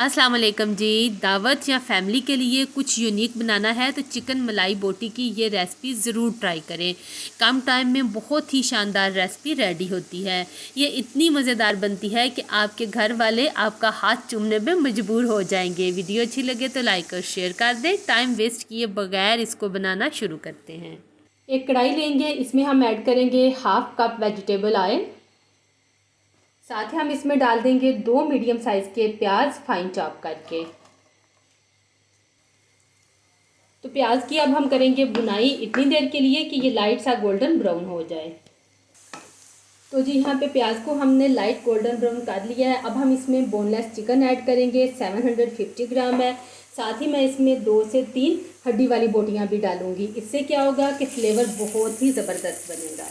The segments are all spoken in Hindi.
अस्सलाम वालेकुम जी। दावत या फैमिली के लिए कुछ यूनिक बनाना है तो चिकन मलाई बोटी की ये रेसिपी ज़रूर ट्राई करें। कम टाइम में बहुत ही शानदार रेसिपी रेडी होती है। ये इतनी मज़ेदार बनती है कि आपके घर वाले आपका हाथ चूमने में मजबूर हो जाएंगे। वीडियो अच्छी लगे तो लाइक और शेयर कर दें। टाइम वेस्ट किए बगैर इसको बनाना शुरू करते हैं। एक कढ़ाई लेंगे, इसमें हम ऐड करेंगे 1/2 कप वेजिटेबल ऑयल। साथ ही हम इसमें डाल देंगे 2 मीडियम साइज़ के प्याज फाइन चॉप करके। तो प्याज की अब हम करेंगे भुनाई इतनी देर के लिए कि ये लाइट सा गोल्डन ब्राउन हो जाए। तो जी यहाँ पे प्याज को हमने लाइट गोल्डन ब्राउन कर लिया है। अब हम इसमें बोनलेस चिकन ऐड करेंगे, 750 ग्राम है। साथ ही मैं इसमें 2 से 3 हड्डी वाली बोटियाँ भी डालूँगी। इससे क्या होगा कि फ्लेवर बहुत ही ज़बरदस्त बनेगा।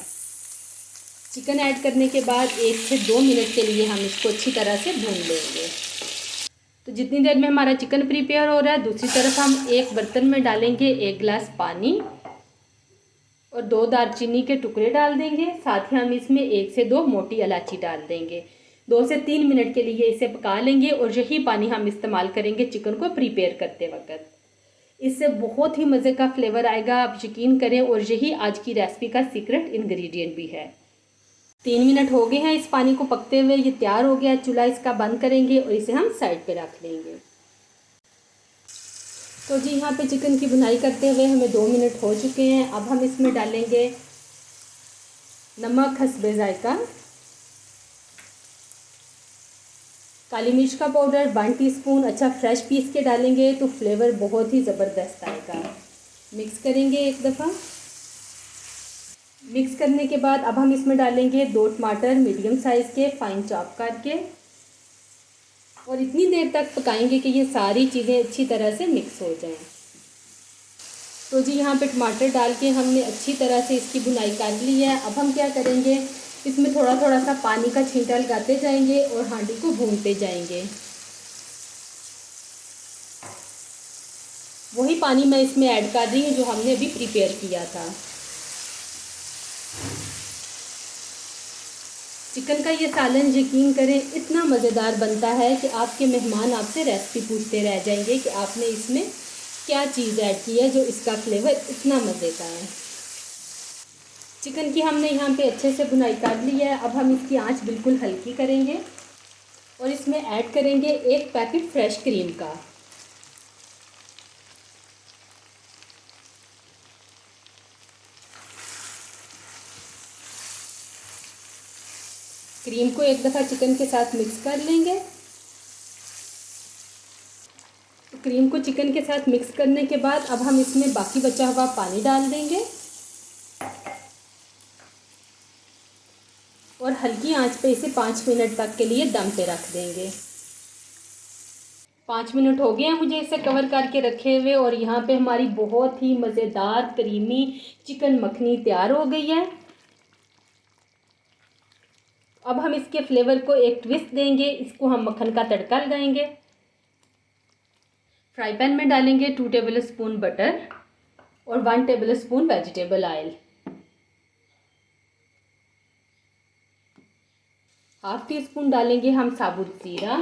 चिकन ऐड करने के बाद 1 से 2 मिनट के लिए हम इसको अच्छी तरह से भून लेंगे। तो जितनी देर में हमारा चिकन प्रिपेयर हो रहा है, दूसरी तरफ हम एक बर्तन में डालेंगे 1 गिलास पानी और 2 दालचीनी के टुकड़े डाल देंगे। साथ ही हम इसमें 1 से 2 मोटी इलायची डाल देंगे। 2 से 3 मिनट के लिए इसे पका लेंगे और यही पानी हम इस्तेमाल करेंगे चिकन को प्रिपेयर करते वक्त। इससे बहुत ही मज़े का फ्लेवर आएगा, आप यकीन करें। और यही आज की रेसिपी का सीक्रेट इंग्रेडिएंट भी है। 3 मिनट हो गए हैं इस पानी को पकते हुए, ये तैयार हो गया। चूल्हा इसका बंद करेंगे और इसे हम साइड पे रख लेंगे। तो जी यहाँ पे चिकन की बुनाई करते हुए हमें 2 मिनट हो चुके हैं। अब हम इसमें डालेंगे नमक हस्बे जायका, काली मिर्च का पाउडर 1 टीस्पून। अच्छा फ्रेश पीस के डालेंगे तो फ्लेवर बहुत ही ज़बरदस्त आएगा। मिक्स करेंगे एक दफ़ा। मिक्स करने के बाद अब हम इसमें डालेंगे 2 टमाटर मीडियम साइज़ के फाइन चॉप करके और इतनी देर तक पकाएंगे कि ये सारी चीज़ें अच्छी तरह से मिक्स हो जाएं। तो जी यहाँ पे टमाटर डाल के हमने अच्छी तरह से इसकी भुनाई कर ली है। अब हम क्या करेंगे, इसमें थोड़ा थोड़ा सा पानी का छींटा लगाते जाएंगे और हांडी को भूनते जाएंगे। वही पानी मैं इसमें ऐड कर रही हूँ जो हमने अभी प्रिपेयर किया था। चिकन का ये सालन यकीन करें इतना मज़ेदार बनता है कि आपके मेहमान आपसे रेसिपी पूछते रह जाएंगे कि आपने इसमें क्या चीज़ ऐड की है जो इसका फ्लेवर इतना मज़े का है। चिकन की हमने यहाँ पे अच्छे से भुनाई कर ली है। अब हम इसकी आंच बिल्कुल हल्की करेंगे और इसमें ऐड करेंगे 1 पैकेट फ्रेश क्रीम का। क्रीम को एक दफ़ा चिकन के साथ मिक्स कर लेंगे। तो क्रीम को चिकन के साथ मिक्स करने के बाद अब हम इसमें बाकी बचा हुआ पानी डाल देंगे और हल्की आंच पे इसे 5 मिनट तक के लिए दम पे रख देंगे। 5 मिनट हो गए हैं मुझे इसे कवर करके रखे हुए और यहाँ पे हमारी बहुत ही मज़ेदार क्रीमी चिकन मखनी तैयार हो गई है। अब हम इसके फ्लेवर को एक ट्विस्ट देंगे, इसको हम मक्खन का तड़का लगाएंगे। फ्राई पैन में डालेंगे 2 टेबल स्पून बटर और 1 table spoon vegetable oil. 1/2 teaspoon डालेंगे हम साबुत जीरा।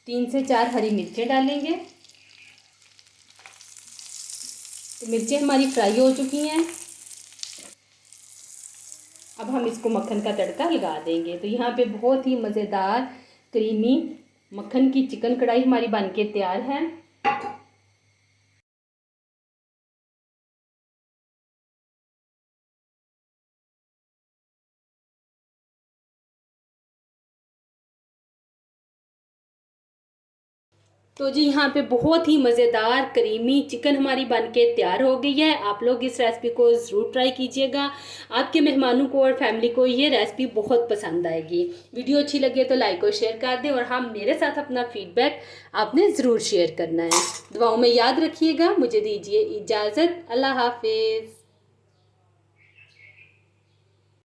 3 से 4 हरी मिर्चें डालेंगे। तो मिर्चें हमारी फ्राई हो चुकी हैं। अब हम इसको मक्खन का तड़का लगा देंगे। तो यहाँ पे बहुत ही मज़ेदार क्रीमी मक्खन की चिकन कढ़ाई हमारी बनके तैयार है। तो जी यहाँ पे बहुत ही मज़ेदार क्रीमी चिकन हमारी बनके तैयार हो गई है। आप लोग इस रेसिपी को ज़रूर ट्राई कीजिएगा। आपके मेहमानों को और फैमिली को ये रेसिपी बहुत पसंद आएगी। वीडियो अच्छी लगे तो लाइक और शेयर कर दें और हाँ, मेरे साथ अपना फीडबैक आपने ज़रूर शेयर करना है। दुआओं में याद रखिएगा। मुझे दीजिए इजाज़त। अल्लाह हाफिज़।